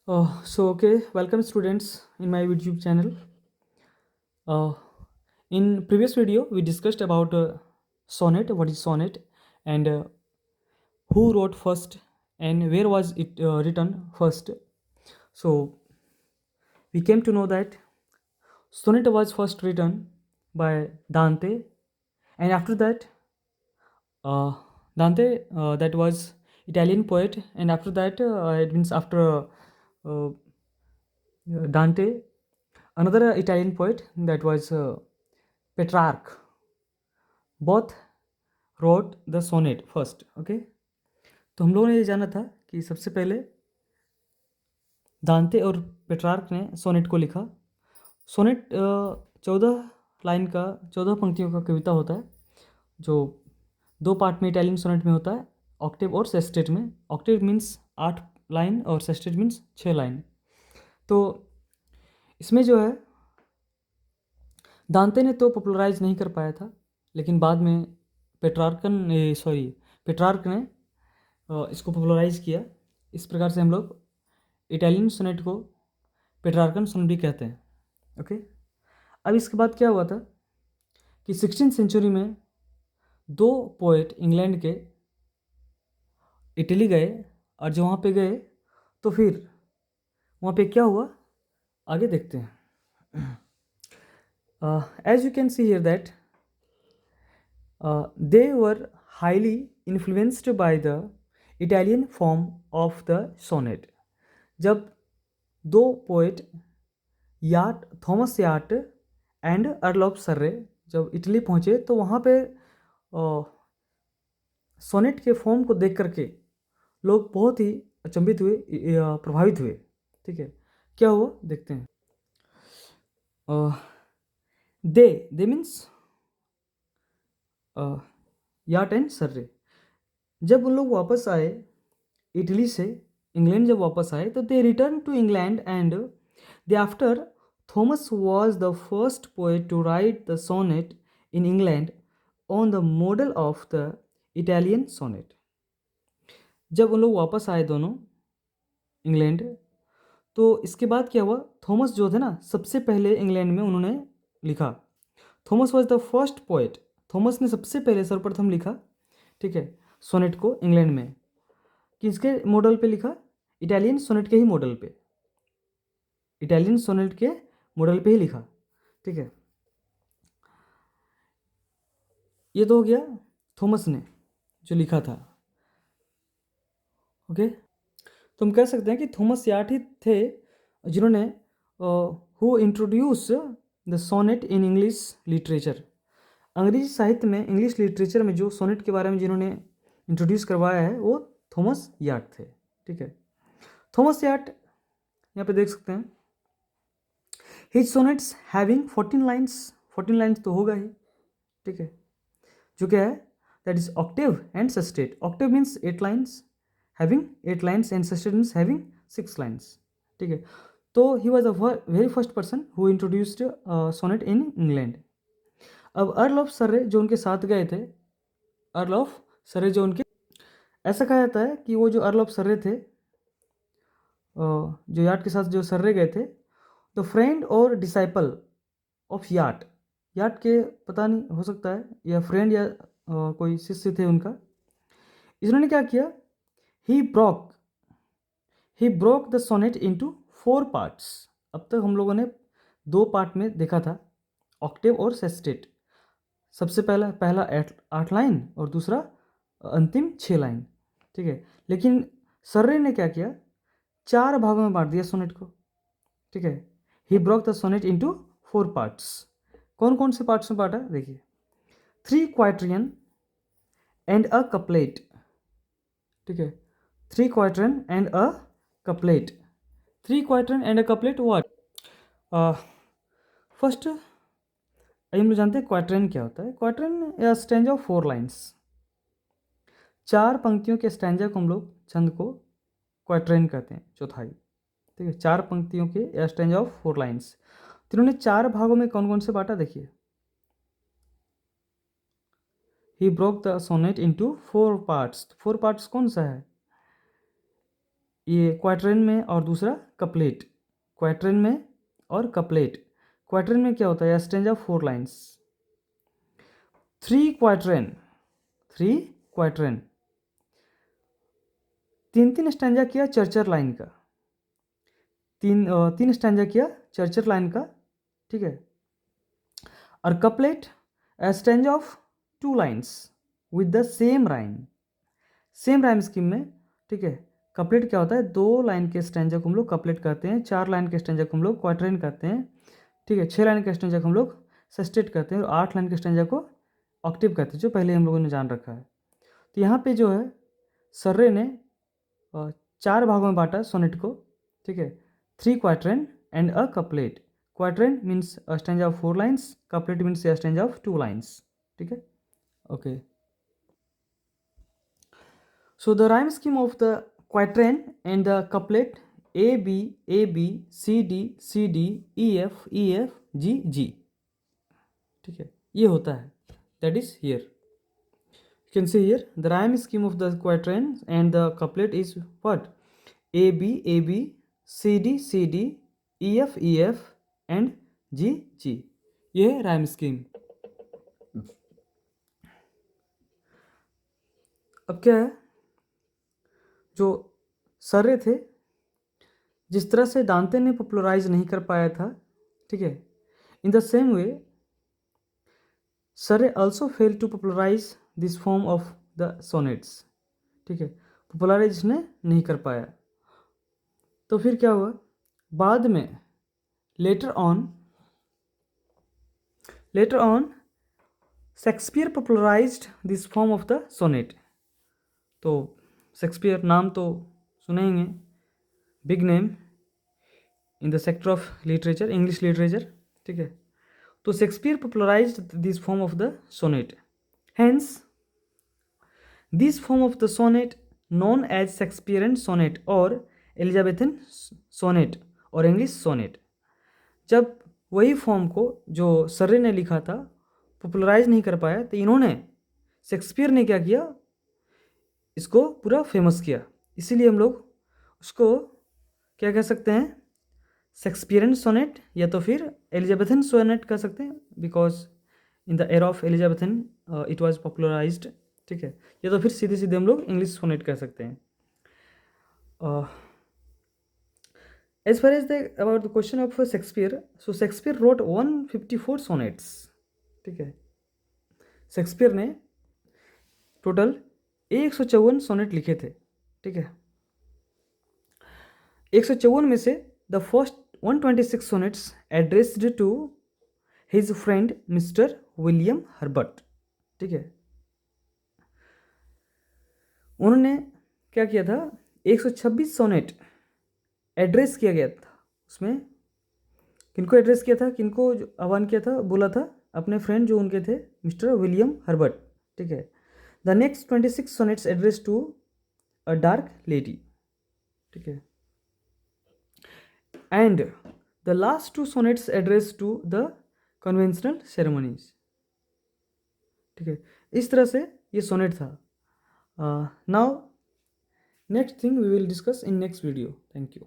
Welcome students in my YouTube channel. Uh, in previous video, we discussed about sonnet, what is sonnet, and who wrote first, and where was it written first. So we came to know that sonnet was first written by Dante, and after that, uh, Dante, that was Italian poet, and after that, it means after uh, Dante, another Italian poet that was Petrarch. Both wrote the sonnet first. Okay, तो हम लोगों ने ये जाना था कि सबसे पहले दांते और पेट्रार्क ने सोनेट को लिखा। सोनेट 14 लाइन का 14 पंक्तियों का कविता होता है, जो 2 पार्ट में इटालियन सोनेट में होता है, ऑक्टेव और सेस्टेट में। ऑक्टेव मीन्स 8 लाइन और सेस्टेट मीन्स 6 लाइन। तो इसमें जो है दांते ने तो पॉपुलराइज नहीं कर पाया था, लेकिन बाद में पेट्रार्क ने इसको पॉपुलराइज किया। इस प्रकार से हम लोग इटालियन सोनेट को पेट्रार्कन सोनेट भी कहते हैं। ओके, अब इसके बाद क्या हुआ था कि 16th सेंचुरी में 2 पोएट इंग्लैंड के इटली गए, और जो वहाँ पे गए तो फिर वहाँ पे क्या हुआ आगे देखते हैं। As you can see here that they were highly influenced by the Italian form of the sonnet. जब 2 poet Thomas Wyatt and earl of Surrey जब इटली पहुँचे, तो वहाँ पे सोनेट के फॉर्म को देख करके लोग बहुत ही अचंभित हुए, प्रभावित हुए। ठीक है, क्या हुआ देखते हैं। They means Wyatt and Surrey. जब उन लोग वापस आए इटली से, इंग्लैंड जब वापस आए, तो they return to England and they after Thomas was the first poet to write the sonnet in England on the model of the Italian sonnet. जब उन लोग वापस आए दोनों इंग्लैंड, तो इसके बाद क्या हुआ, थॉमस जो थे ना, सबसे पहले इंग्लैंड में उन्होंने लिखा। Thomas was the first poet. Thomas ने सबसे पहले सर्वप्रथम लिखा, ठीक है, सोनेट को इंग्लैंड में। किसके मॉडल पे लिखा? इटालियन सोनेट के ही मॉडल पे, इटालियन सोनेट के मॉडल पे ही लिखा। ठीक है, ये तो हो गया थॉमस ने जो लिखा था। ओके, तो हम कह सकते हैं कि थॉमस याट ही थे जिन्होंने who introduce the sonnet in English literature. अंग्रेजी साहित्य में, इंग्लिश लिटरेचर में जो सोनेट के बारे में जिन्होंने इंट्रोड्यूस करवाया है, वो थॉमस याट थे। ठीक है, थॉमस याट यहाँ पे देख सकते हैं, his sonnets having 14 lines. 14 lines तो होगा ही। ठीक है, जो क्या है, that is octave and sestet. Octave means 8 lines, having 8 lines, and sestet means having 6 lines. ठीक है, तो he was the very first person who introduced sonnet in England. अब अर्ल ऑफ सर्रे जो उनके साथ गए थे, अर्ल ऑफ सर्रे जो उनके, ऐसा कहा जाता है कि वो जो अर्ल ऑफ सर्रे थे, जो याट के साथ जो सर्रे गए थे, द फ्रेंड और डिसाइपल ऑफ याट। याट के पता नहीं, हो सकता है या फ्रेंड या कोई शिष्य थे उनका। इन्होंने क्या किया, he broke the sonnet into 4 parts. अब तक हम लोगों ने 2 पार्ट में देखा था, ऑक्टेव और सेस्टेट। सबसे पहला 8 लाइन और दूसरा अंतिम 6 लाइन। ठीक है, लेकिन सर्रे ने क्या किया, 4 भागों में बांट दिया सोनेट को। ठीक है, he broke the sonnet into 4 parts. कौन कौन से पार्ट्स में बांटा, देखिए, 3 क्वाइट्रियन एंड अ कपलेट। ठीक है, 3 quatrain and a couplet. 3 quatrain and a couplet what? First हम लोग जानते हैं क्वाइट्रियन क्या होता है। क्वाइट्रियन या स्टैंजा ऑफ 4 लाइन्स। 4 पंक्तियों के स्टैंजा को हम लोग छंद को क्वाइट्रियन कहते हैं, चौथाई। ठीक है, 4 पंक्तियों के या स्टैंजा ऑफ 4 लाइन्स। तो इन्होंने 4 भागों में कौन कौन से बांटा, देखिए, he broke the sonnet into 4 parts. 4 parts कौन सा है? ये क्वार्टरन में और दूसरा कपलेट। क्वार्टरन में और कपलेट। क्वार्टरन में क्या होता है? Stanza 4 lines. 3 क्वार्टरन, 3 क्वार्टरन, 3 स्टैंजा किया चर्चर लाइन का, तीन स्टैंजा किया चर्चर लाइन का, ठीक है। और couplet stanza of 2 lines with the same rhyme, same rhyme scheme में, ठीक है। कपलेट क्या होता है? 2 लाइन के स्टैंजा को हम लोग कपलेट कहते हैं, 4 लाइन के स्टैंजा को हम लोग क्वार्टरन कहते हैं, ठीक है। 6 लाइन के स्टैंजा को हम लोग सेस्टेट कहते हैं और 8 लाइन के स्टैंजा को ऑक्टिव कहते हैं, जो पहले हम लोगों ने जान रखा है। तो यहाँ पे जो है सर्रे ने 4 भागों में बांटा सोनेट को, ठीक है। 3 quatrain and a couplet. Quatrain means a stanza of 4 lines, couplet means a stanza of 2 lines, ठीक है। Okay, so the rhyme scheme of the quatrain and the couplet A B A B C D C D E F E F G G, ठीक है, ये होता है। That is here. You can see here the rhyme scheme of the quatrain and the couplet is what? A B A B C D C D E F E F and G G. ये है rhyme scheme. अब क्या है, जो Surrey थे, जिस तरह से दांते ने पॉपुलराइज नहीं कर पाया था, ठीक है, in the same way Surrey also fail to popularise this form of the sonnets, ठीक है। पॉपुलराइज ने नहीं कर पाया। तो फिर क्या हुआ बाद में? Later on Shakespeare popularised this form of the sonnet. तो शेक्सपियर नाम तो सुनेंगे, big name in the sector of literature, English literature, ठीक है। तो Shakespeare popularised this form of the sonnet, hence this form of the sonnet known as Shakespearean sonnet और Elizabethan sonnet और English sonnet. जब वही फॉर्म को जो Surrey ने लिखा था पॉपुलराइज नहीं कर पाया, तो इन्होंने, शेक्सपियर ने क्या किया, इसको पूरा फेमस किया। इसीलिए हम लोग उसको क्या कह सकते हैं? शेक्सपियरन सोनेट या तो फिर एलिजाबेथन सोनेट कह सकते हैं, because in the era of Elizabethan it was popularised, ठीक है। या तो फिर सीधे सीधे हम लोग इंग्लिश सोनेट कह सकते हैं। As far as about the question of Shakespeare, so Shakespeare wrote 154 sonnets, ठीक है। शेक्सपियर ने टोटल 154 सोनेट लिखे थे, ठीक है। 154 में से the first 126 sonnets addressed to his friend mister William Herbert, ठीक है। उन्होंने क्या किया था? 126 सोनेट एड्रेस किया गया था। उसमें किनको एड्रेस किया था, किनको आह्वान किया था, बोला था? अपने फ्रेंड जो उनके थे मिस्टर विलियम हर्बर्ट, ठीक है। The next 26 sonnets address to a dark lady, ठीक है। And the last 2 sonnets address to the conventional ceremonies, ठीक है। इस तरह से ये सोनेट था। Now next thing we will discuss in next video. Thank you.